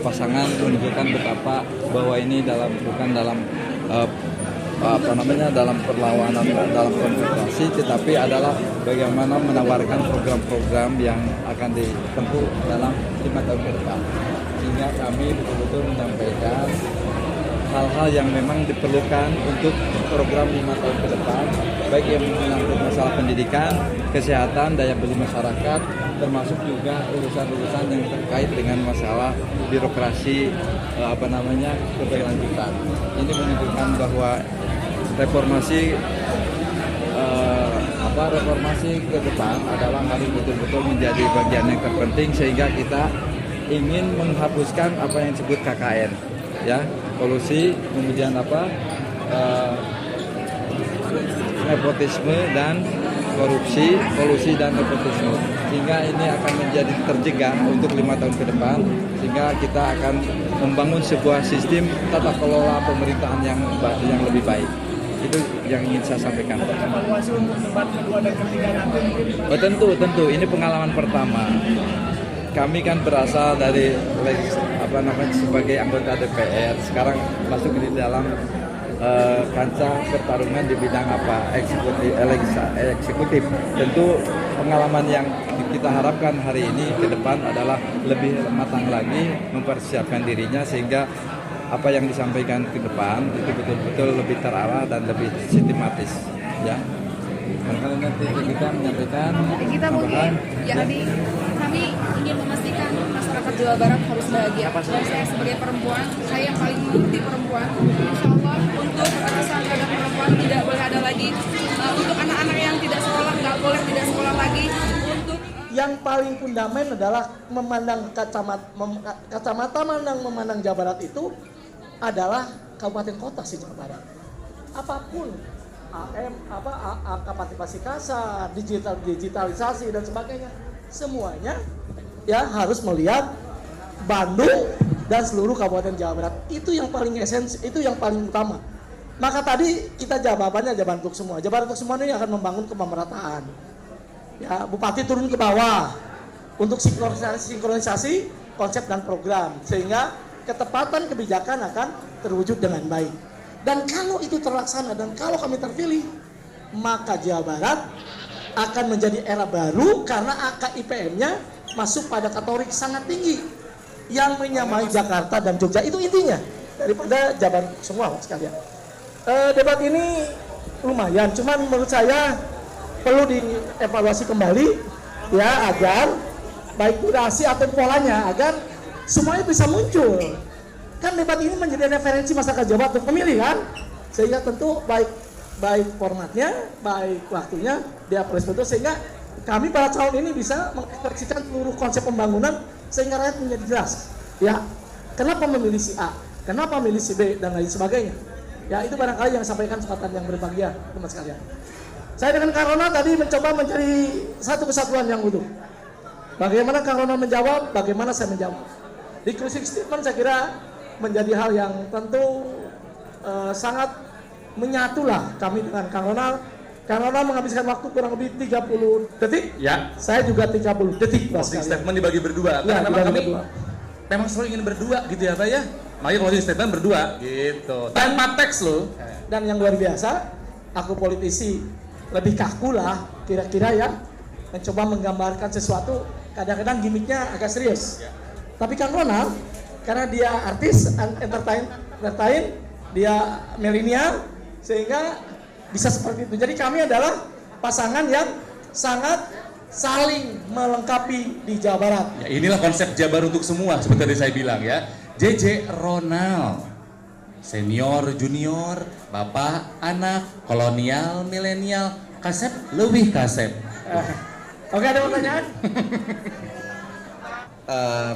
pasangan menunjukkan betapa bahwa ini bukan dalam dalam perlawanan, dalam konfrontasi, tetapi adalah bagaimana menawarkan program-program yang akan ditempuh dalam 5 tahun ke depan. Sehingga kami betul-betul menyampaikan hal-hal yang memang diperlukan untuk program 5 tahun ke depan, baik yang menyangkut masalah pendidikan, kesehatan, daya beli masyarakat, termasuk juga urusan-urusan yang terkait dengan masalah birokrasi keberlanjutan. Ini menunjukkan bahwa reformasi ke depan adalah harus betul-betul menjadi bagian yang terpenting, sehingga kita ingin menghapuskan apa yang disebut KKN, ya, kolusi, kemudian nepotisme dan korupsi, kolusi dan nepotisme, sehingga ini akan menjadi tercegah untuk 5 tahun ke depan, sehingga kita akan membangun sebuah sistem tata kelola pemerintahan yang lebih baik. Itu yang ingin saya sampaikan. Evaluasi untuk debat kedua dan ketiga nanti mungkin. Tentu ini pengalaman pertama. Kami kan berasal dari sebagai anggota DPR, sekarang masuk di dalam kancah pertarungan di bidang eksekutif. Tentu pengalaman yang kita harapkan hari ini ke depan adalah lebih matang lagi mempersiapkan dirinya, sehingga apa yang disampaikan ke depan itu betul-betul lebih terarah dan lebih sistematis, ya. Barangkali nanti kita menyampaikan. Kita mungkin, jadi kami ingin memastikan masyarakat Jawa Barat harus bahagia. Dan saya sebagai perempuan, saya yang paling mengerti perempuan. Insya Allah untuk kekerasan terhadap perempuan tidak boleh ada lagi. Untuk anak-anak yang tidak sekolah, nggak boleh tidak sekolah lagi. Untuk yang paling fundament adalah kacamata memandang Jawa Barat itu adalah kabupaten kota sih Jawa Barat. Apapun partisipasi kasar, digitalisasi dan sebagainya, semuanya ya harus melihat Bandung dan seluruh kabupaten Jawa Barat. Itu yang paling esensi, itu yang paling utama. Maka tadi kita jawabannya Jabar untuk semua. Jabar untuk semua ini akan membangun kepemerataan. Ya, bupati turun ke bawah untuk sinkronisasi konsep dan program, sehingga ketepatan kebijakan akan terwujud dengan baik. Dan kalau itu terlaksana dan kalau kami terpilih, maka Jawa Barat akan menjadi era baru karena angka IPM-nya masuk pada kategori sangat tinggi yang menyamai Jakarta dan Jogja. Itu intinya daripada Jabar semua sekalian. Debat ini lumayan, cuman menurut saya perlu dievaluasi kembali ya, agar baik durasi atau polanya, agar semuanya bisa muncul. Kan debat ini menjadi referensi masyarakat Jawa untuk pemilih kan, sehingga tentu baik formatnya, baik waktunya diapresiasi betul, sehingga kami para calon ini bisa mengekspresikan seluruh konsep pembangunan sehingga rakyat menjadi jelas. Ya, kenapa memilih si A, kenapa memilih si B dan lain sebagainya. Ya, itu barangkali yang sampaikan kesempatan yang berbahagia teman sekalian. Saya dengan Kak Ronald tadi mencoba mencari satu kesatuan yang utuh. Bagaimana Kak Ronald menjawab, bagaimana saya menjawab. Di closing statement saya kira menjadi hal yang tentu sangat menyatulah kami dengan Kang Ronald. Kang Ronald menghabiskan waktu kurang lebih 30 detik. Ya. Saya juga 30 detik. Closing statement dibagi berdua. Ya, karena memang kami memang selalu ingin berdua gitu ya Pak ya. Makanya closing statement berdua gitu. Tanpa teks loh. Dan yang luar biasa, aku politisi lebih kaku lah kira-kira ya. Mencoba menggambarkan sesuatu, kadang-kadang gimmicknya agak serius. Ya. Tapi Kang Ronald, karena dia artis, entertain, dia milenial, sehingga bisa seperti itu. Jadi kami adalah pasangan yang sangat saling melengkapi di Jawa Barat. Ya, inilah konsep Jabar untuk semua seperti tadi saya bilang ya. JJ Ronald, senior, junior, bapak, anak, kolonial, milenial, kasep, lebih kasep. Oke, ada pertanyaan?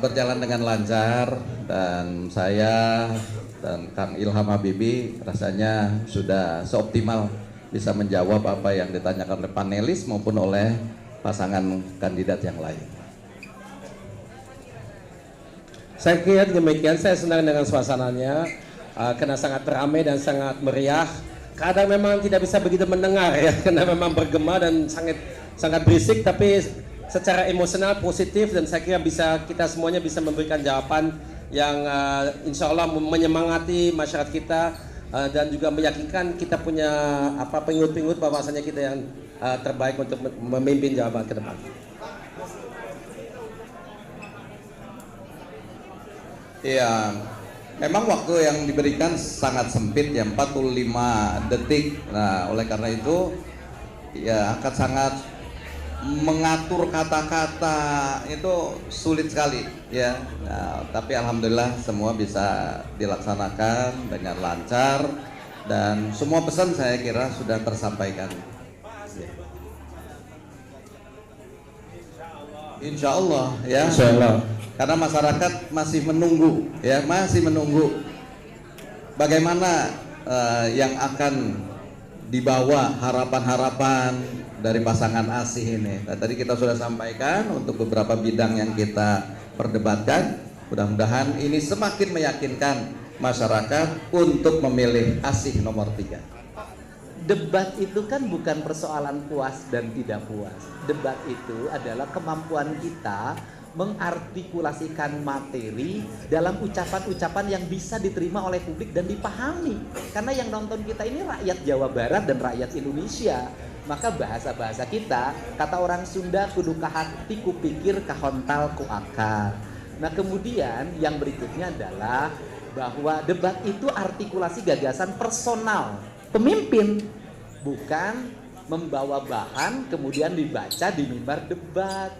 Berjalan dengan lancar, dan saya dan Kang Ilham Habibie rasanya sudah seoptimal bisa menjawab apa yang ditanyakan oleh panelis maupun oleh pasangan kandidat yang lain. Saya kira demikian, saya senang dengan suasananya karena sangat ramai dan sangat meriah. Kadang memang tidak bisa begitu mendengar ya, karena memang bergema dan sangat berisik, tapi secara emosional positif, dan saya kira kita semuanya bisa memberikan jawaban yang insya Allah menyemangati masyarakat kita dan juga meyakinkan kita punya pengikut-pengikut bahwasanya kita yang terbaik untuk memimpin Jawa Barat ke depan. Ya, memang waktu yang diberikan sangat sempit ya, 45 detik. Nah, oleh karena itu ya akan sangat mengatur kata-kata itu sulit sekali ya. Nah, tapi alhamdulillah semua bisa dilaksanakan dengan lancar dan semua pesan saya kira sudah tersampaikan. Insya Allah ya. Insya Allah. Karena masyarakat masih menunggu ya, masih menunggu bagaimana yang akan dibawa harapan-harapan dari pasangan asih ini. Nah, tadi kita sudah sampaikan untuk beberapa bidang yang kita perdebatkan. Mudah-mudahan ini semakin meyakinkan masyarakat untuk memilih asih nomor 3. Debat itu kan bukan persoalan puas dan tidak puas. Debat itu adalah kemampuan kita mengartikulasikan materi dalam ucapan-ucapan yang bisa diterima oleh publik dan dipahami. Karena yang nonton kita ini rakyat Jawa Barat dan rakyat Indonesia. Maka bahasa-bahasa kita, kata orang Sunda, kudu kahati kupikir kahontal ku akal. Nah kemudian yang berikutnya adalah bahwa debat itu artikulasi gagasan personal pemimpin, bukan membawa bahan kemudian dibaca di mimbar debat.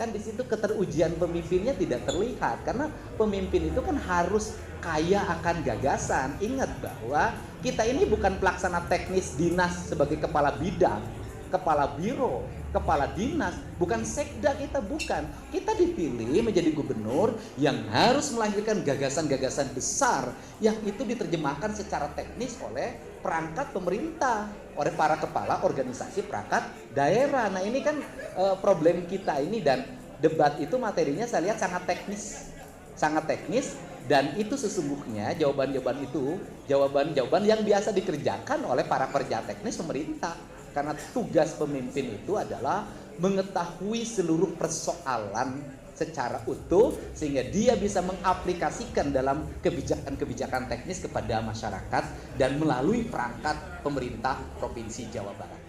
Kan di situ keterujian pemimpinnya tidak terlihat, karena pemimpin itu kan harus kaya akan gagasan. Ingat bahwa kita ini bukan pelaksana teknis dinas sebagai kepala bidang, kepala biro, kepala dinas, bukan sekda kita, bukan. Kita dipilih menjadi gubernur yang harus melahirkan gagasan-gagasan besar yang itu diterjemahkan secara teknis oleh perangkat pemerintah, oleh para kepala organisasi perangkat daerah. Nah ini kan problem kita ini, dan debat itu materinya saya lihat sangat teknis, dan itu sesungguhnya jawaban-jawaban itu jawaban-jawaban yang biasa dikerjakan oleh para pekerja teknis pemerintah. Karena tugas pemimpin itu adalah mengetahui seluruh persoalan secara utuh sehingga dia bisa mengaplikasikan dalam kebijakan-kebijakan teknis kepada masyarakat dan melalui perangkat pemerintah Provinsi Jawa Barat.